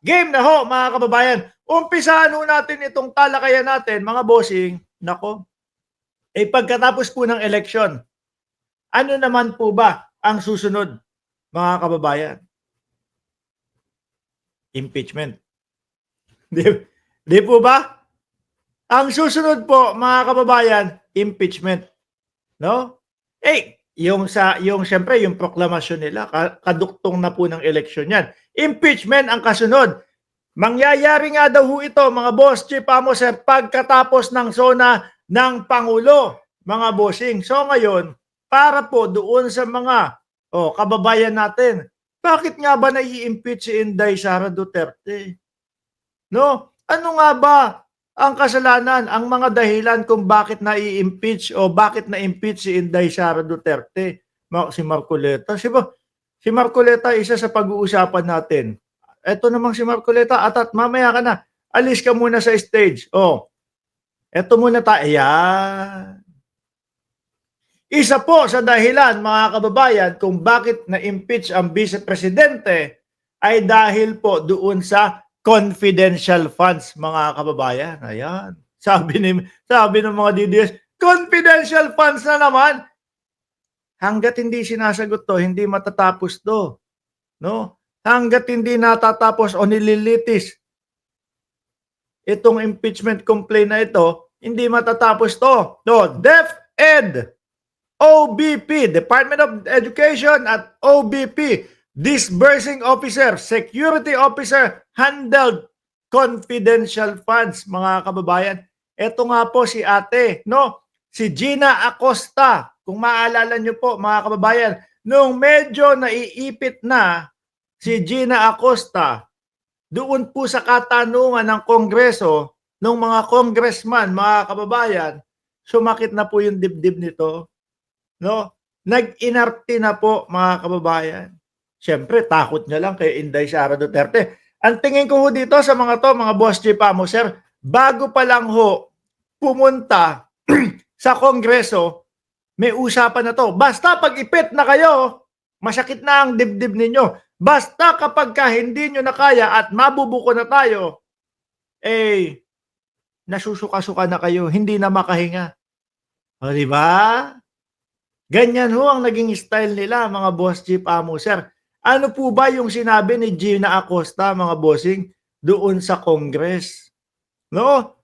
Game na ho, mga kababayan. Umpisahan ho natin itong talakayan natin, mga bossing. Nako, pagkatapos po ng eleksyon, ano naman po ba ang susunod, mga kababayan? Impeachment. Di, di po ba? Ang susunod po, mga kababayan, impeachment. No? Yung siyempre yung proklamasyon nila, kaduktong na po ng eleksyon 'yan. Impeachment ang kasunod. Mangyayari nga daw ho ito, mga boss, Chief Amos, pagkatapos ng SONA ng Pangulo, mga bossing. So ngayon, para po doon sa mga kababayan natin, bakit nga ba nai-impeach si Inday Sara Duterte? No? Ano nga ba ang kasalanan, ang mga dahilan kung bakit nai-impeach o bakit na-impeach si Inday Sara Duterte? Si Marcoleta. Si Marcoleta, isa sa pag-uusapan natin. Eto namang si Marcoleta, at mamaya ka na. Alis ka muna sa stage. Eto muna tayo. Ayan. Isa po sa dahilan, mga kababayan, kung bakit na-impeach ang Vice Presidente ay dahil po doon sa confidential funds, mga kababayan. Ayan. Sabi ng mga DDS, confidential funds na naman. Hanggat hindi sinasagot to, hindi matatapos to. No? Hanggat hindi natatapos o nililitis itong impeachment complaint na ito, hindi matatapos to. No, DepEd, OBP, Department of Education at OBP, Disbursing Officer, Security Officer, handled confidential funds, mga kababayan. Ito nga po si ate, no? Si Gina Acosta. Kung maalala nyo po, mga kababayan, nung medyo naiipit na si Gina Acosta, doon po sa katanungan ng Kongreso, ng mga congressman, mga kababayan, sumakit na po yung dibdib nito. No? Nag-inarte na po, mga kababayan. Siyempre, takot niya lang kay Inday Sara Duterte. Ang tingin ko ho dito sa mga to, mga boss Chief Amos, sir, bago pa lang ho pumunta sa Kongreso, may usapan na to. Basta pag ipit na kayo, masakit na ang dibdib ninyo. Basta kapag hindi nyo na kaya at mabubuko na tayo, nasusuka-suka na kayo, hindi na makahinga. O, di ba? Ganyan ho ang naging style nila, mga boss Chief Amos, sir. Ano po ba yung sinabi ni Gina Acosta, mga bossing, doon sa Congress? No?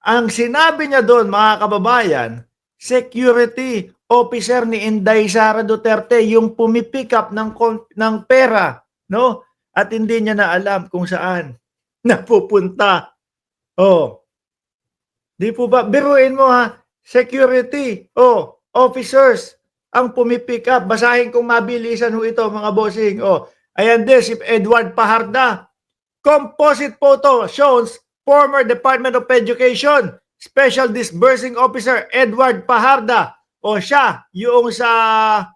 Ang sinabi niya doon, mga kababayan, security officer ni Inday Sara Duterte yung pumipick up ng pera, no? At hindi niya na alam kung saan napupunta. Di po ba? Biruin mo ha, security, officers ang pumipick up. Basahin kong mabilisan ho ito, mga bossing. Ayan din, si Edward Paharda. Composite photo shows former Department of Education Special Disbursing Officer Edward Paharda. Siya, yung saan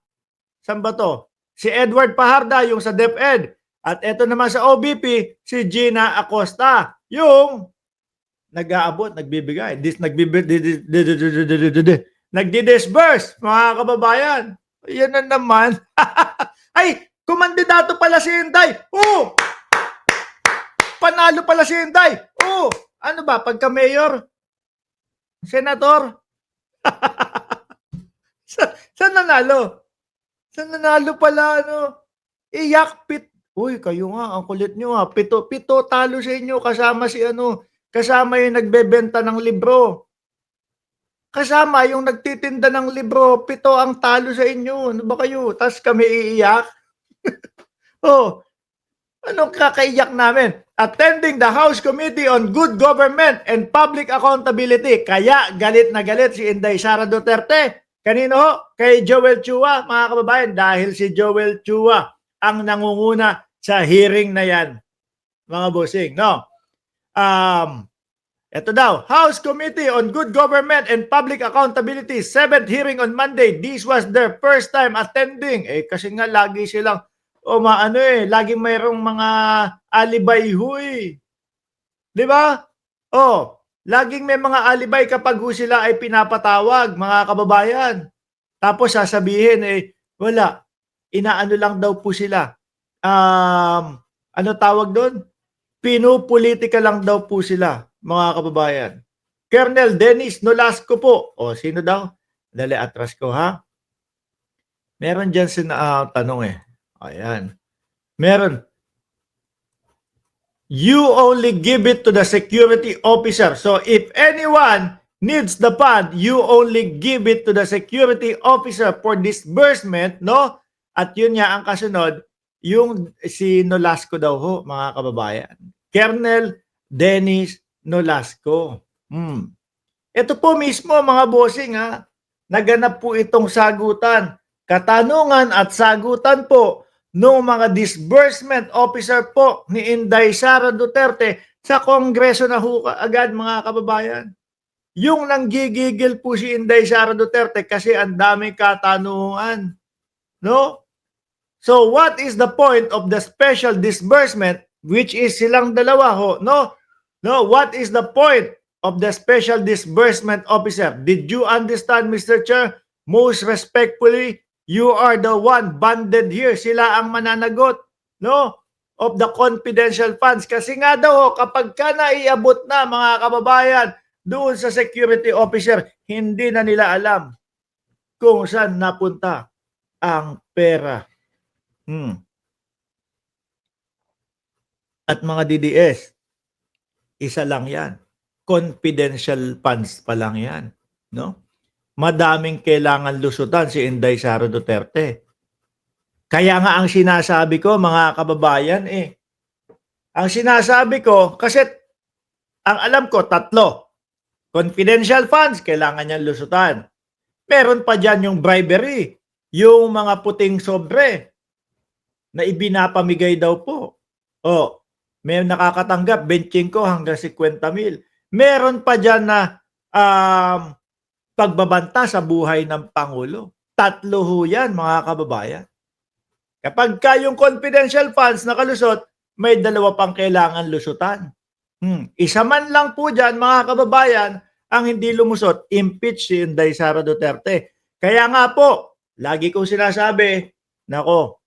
ba to? Si Edward Paharda, yung sa DepEd. At ito naman sa OBP, si Gina Acosta, yung nag-aabot, nagbibigay, nagdi-disburse, mga kababayan. Yan na naman. Ay, kumandidato pala si Inday. Panalo pala si Inday. Ano ba, pagka mayor, senator, saan nanalo? Saan nanalo pala, Yakpit. Uy, kayo nga, ang kulit nyo nga. Pito talo sa inyo, kasama kasama yung nagbebenta ng libro. Kasama yung nagtitinda ng libro, 7 ang talo sa inyo. Ano ba kayo? Tapos kami iiyak? Anong kakaiyak namin? Attending the House Committee on Good Government and Public Accountability. Kaya galit na galit si Inday Sara Duterte. Kanino ho? Kay Joel Chua, mga kababayan. Dahil si Joel Chua ang nangunguna sa hearing na yan, mga bossing. No? Ito daw, House Committee on Good Government and Public Accountability, 7th hearing on Monday. This was their first time attending. Kasi nga lagi silang, laging mayroong mga alibay huy. Di ba? Laging may mga alibay kapag sila ay pinapatawag, mga kababayan. Tapos sasabihin, wala. Inaano lang daw po sila. Ano tawag doon? Pinupolitika lang daw po sila, mga kababayan. Colonel Dennis Nolasco po. O, sino daw? Dali, atras ko, ha? Meron dyan tanong eh. Ayan. Meron. You only give it to the security officer. So, if anyone needs the fund, you only give it to the security officer for disbursement, no? At yun nga ang kasunod, yung si Nolasco daw ho, mga kababayan. Colonel Dennis Nolasco. Ito po mismo, mga bossing, ha? Naganap po itong sagutan. Katanungan at sagutan po ng mga disbursement officer po ni Inday Sara Duterte sa Kongreso na agad, mga kababayan. Yung nanggigigil po si Inday Sara Duterte kasi ang daming katanungan. No? So what is the point of the special disbursement, which is silang dalawa ho? No? No, what is the point of the special disbursement officer? Did you understand, Mr. Chair? Most respectfully, you are the one banded here. Sila ang mananagot, no? Of the confidential funds. Kasi nga daw, kapag ka naiabot na, mga kababayan, doon sa security officer, hindi na nila alam kung saan napunta ang pera. At mga DDS, isa lang yan. Confidential funds pa lang yan. No? Madaming kailangan lusutan si Inday Sara Duterte. Kaya nga ang sinasabi ko, mga kababayan, ang sinasabi ko, kasi ang alam ko, 3. Confidential funds, kailangan niyan lusutan. Meron pa dyan yung bribery, yung mga puting sobre na ibinapamigay daw po. O, may nakakatanggap 25 hanggang 50,000. Meron pa dyan na pagbabanta sa buhay ng Pangulo. 3 ho yan, mga kababayan. Kapag yung confidential funds nakalusot, may 2 pang kailangan lusutan. Isa man lang po dyan, mga kababayan, ang hindi lumusot, impeach si Inday Sara Duterte. Kaya nga po, lagi kong sinasabi, nako,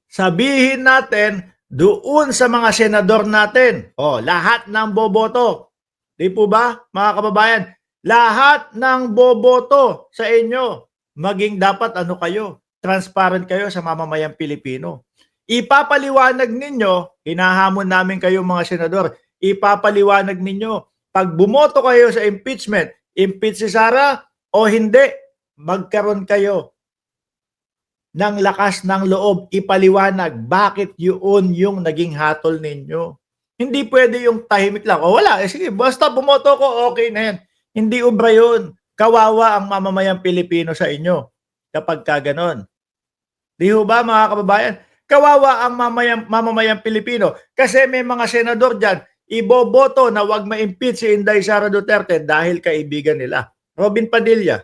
sabihin natin doon sa mga senador natin, lahat ng boboto. Di po ba, mga kababayan? Lahat ng boboto sa inyo, maging dapat kayo, transparent kayo sa mamamayang Pilipino. Ipapaliwanag ninyo, hinahamon namin kayo mga senador, ipapaliwanag ninyo, pag bumoto kayo sa impeachment, impeach si Sara o hindi, magkaroon kayo ng lakas ng loob, ipaliwanag bakit yun yung naging hatol ninyo. Hindi pwede yung tahimik lang. Wala, sige, basta bumoto ko, okay na yan. Hindi ubra yun. Kawawa ang mamamayang Pilipino sa inyo kapag kaganon. Di ho ba, mga kababayan? Kawawa ang mamamayang Pilipino kasi may mga senador dyan, iboboto na wag ma-impeach si Inday Sara Duterte dahil kaibigan nila. Robin Padilla,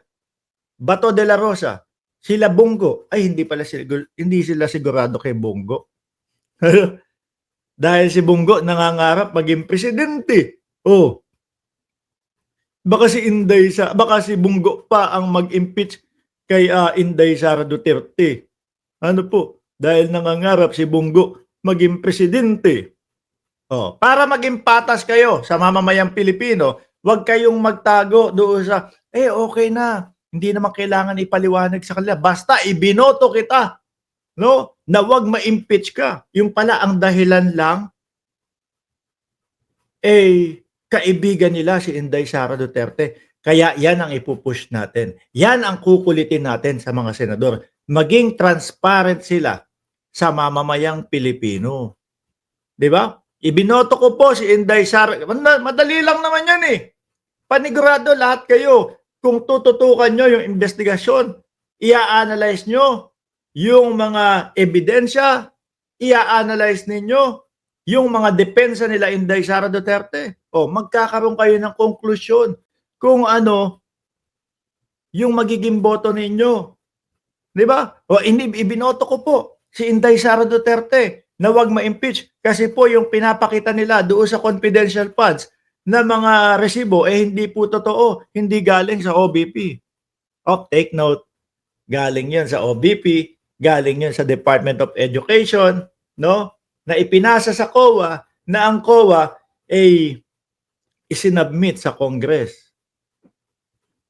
Bato de la Rosa, sila Bongo. Ay, hindi sila sigurado kay Bongo. Dahil si Bongo nangangarap maging presidente. Baka si Bongo pa ang mag-impeach kay Inday Sara Duterte. Ano po? Dahil nangangarap si Bongo maging presidente. Para maging patas kayo sa mamamayang Pilipino, huwag kayong magtago doon sa, okay na, hindi naman kailangan ipaliwanag sa kanila. Basta ibinoto kita, no? Na huwag ma-impeach ka. Yung pala ang dahilan lang, kaibigan nila si Inday Sara Duterte. Kaya yan ang ipupush natin. Yan ang kukulitin natin sa mga senador. Maging transparent sila sa mamamayang Pilipino. Di ba? Ibinoto ko po si Inday Sara. Madali lang naman yan Panigurado lahat kayo. Kung tututukan nyo yung investigasyon, ia-analyze nyo yung mga ebidensya, ia-analyze ninyo yung mga depensa nila Inday Sara Duterte. Magkakaroon kayo ng konklusyon kung ano yung magiging boto ninyo. Di ba? Ibinoto ko po si Inday Sara Duterte na wag ma-impeach kasi po yung pinapakita nila doon sa confidential funds na mga resibo hindi po totoo, hindi galing sa OBP. Take note, galing yan sa OBP, galing yan sa Department of Education, no? Na ipinasa sa COA na ang COA ay isinubmit sa Congress.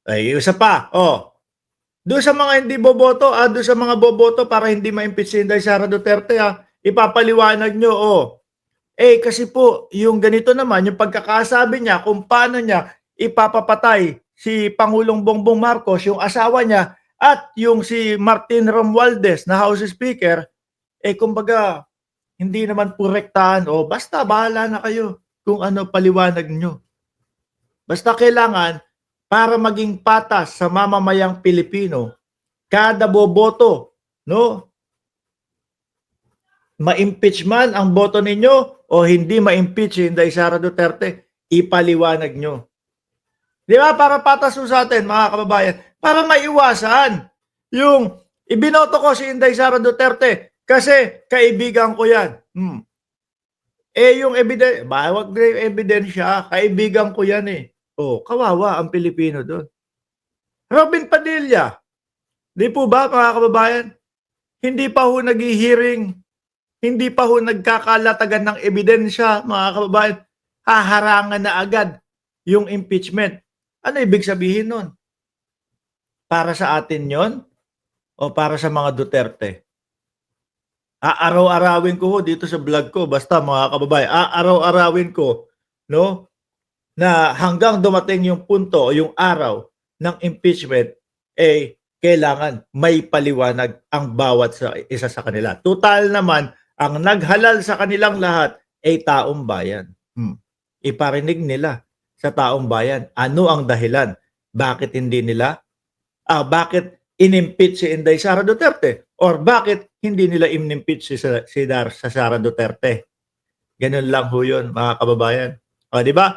Ay, isa pa, doon sa mga hindi boboto, doon sa mga boboto para hindi ma-impeach si Inday Sara Duterte, ipapaliwanag nyo, kasi po, yung ganito naman, yung pagkakasabi niya kung paano niya ipapapatay si Pangulong Bongbong Marcos, yung asawa niya, at yung si Martin Romualdez na House Speaker, kumbaga, hindi naman purektahan, basta bahala na kayo kung ano paliwanag nyo. Basta kailangan, para maging patas sa mamamayang Pilipino, kada boboto, no? Ma-impeach man ang boto ninyo o hindi ma-impeach si Inday Sara Duterte, ipaliwanag nyo. Di ba? Para patas sa atin, mga kababayan. Para maiwasan yung ibinoto ko si Inday Sara Duterte kasi kaibigan ko yan. Yung bawag na yung ebidensya, kaibigan ko yan eh. Kawawa ang Pilipino doon. Robin Padilla, di po ba mga kababayan? Hindi pa ho nag-hearing, hindi pa ho nagkakalatagan ng ebidensya, mga kababayan. Haharangan na agad yung impeachment. Ano ibig sabihin nun? Para sa atin yon o para sa mga Duterte? Aaraw-arawin ko ho dito sa vlog ko, basta mga kababayan, aaraw-arawin ko, no? Na hanggang dumating yung punto o yung araw ng impeachment, kailangan may paliwanag ang bawat isa sa kanila. Total naman, ang naghalal sa kanilang lahat ay taong bayan. Iparinig nila sa taong bayan ano ang dahilan. Bakit hindi nila? Bakit inimpeach si Inday Sara Duterte? Or bakit hindi nila inimpeach si Sara Duterte? Ganun lang ho yun, mga kababayan. Di ba?